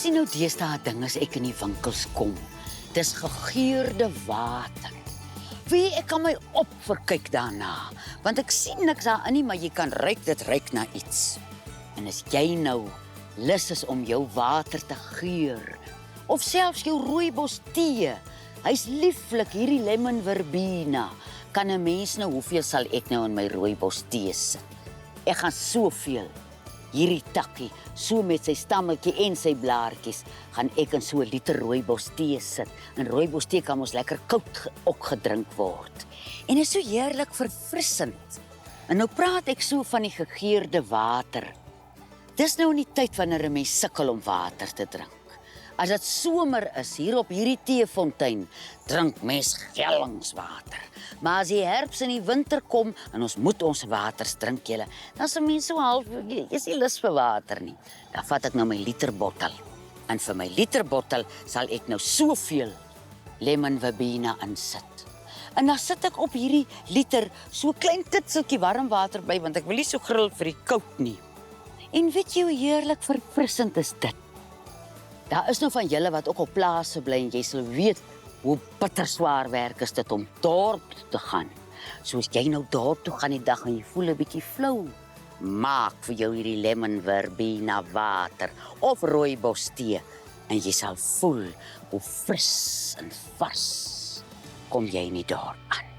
sien nou deesdae ding as ek in die winkels kom. Dis gegeurde water. Wie ek kan my opverkyk daarna, want ek sien niks daarin nie, maar jy kan ruik, dit ruik na iets. En as jy nou lus is om jou water te geur, of selfs jou rooibos tee, hy's lieflik, hierdie lemon verbena, kan 'n mens nou, hoeveel sal ek nou in my rooibos tee sit? Ek gaan soveel. Hierdie takkie, so met sy stammetjie en sy blaartjies, gaan ek in so 'n liter rooibos tee sit. En rooibos tee kan ons lekker koud ook gedrink word. En is so heerlik verfrissend. En nou praat ek so van die gegeurde water. Dis nou in die tyd wanneer 'n mens sukkel om water te drink. As dit somer is, hier op hierdie teefontein, drink mens gellingswater. Maar as die herfs en die winter kom, en ons moet ons waters drink julle, dan is 'n mens so half, jy is nie lus vir water nie. Dan vat ek nou my literbottel. En vir my literbottel sal ek nou soveel lemon verbena insit. En dan sit ek op hierdie liter so klein titseltjie warm water by, want ek wil nie so gril vir die koud nie. En weet jy hoe heerlik verfrissend is dit? Daar is nou van julle wat ook op plase bly en jy sal weet hoe bitter swaar werk is dit om dorp te gaan. Soos jy nou dorp toe gaan die dag en jy voel 'n bietjie flou. Maak vir jou hierdie lemon verbena water of rooibos tee en jy sal voel hoe fris en vars kom jy in die dorp aan.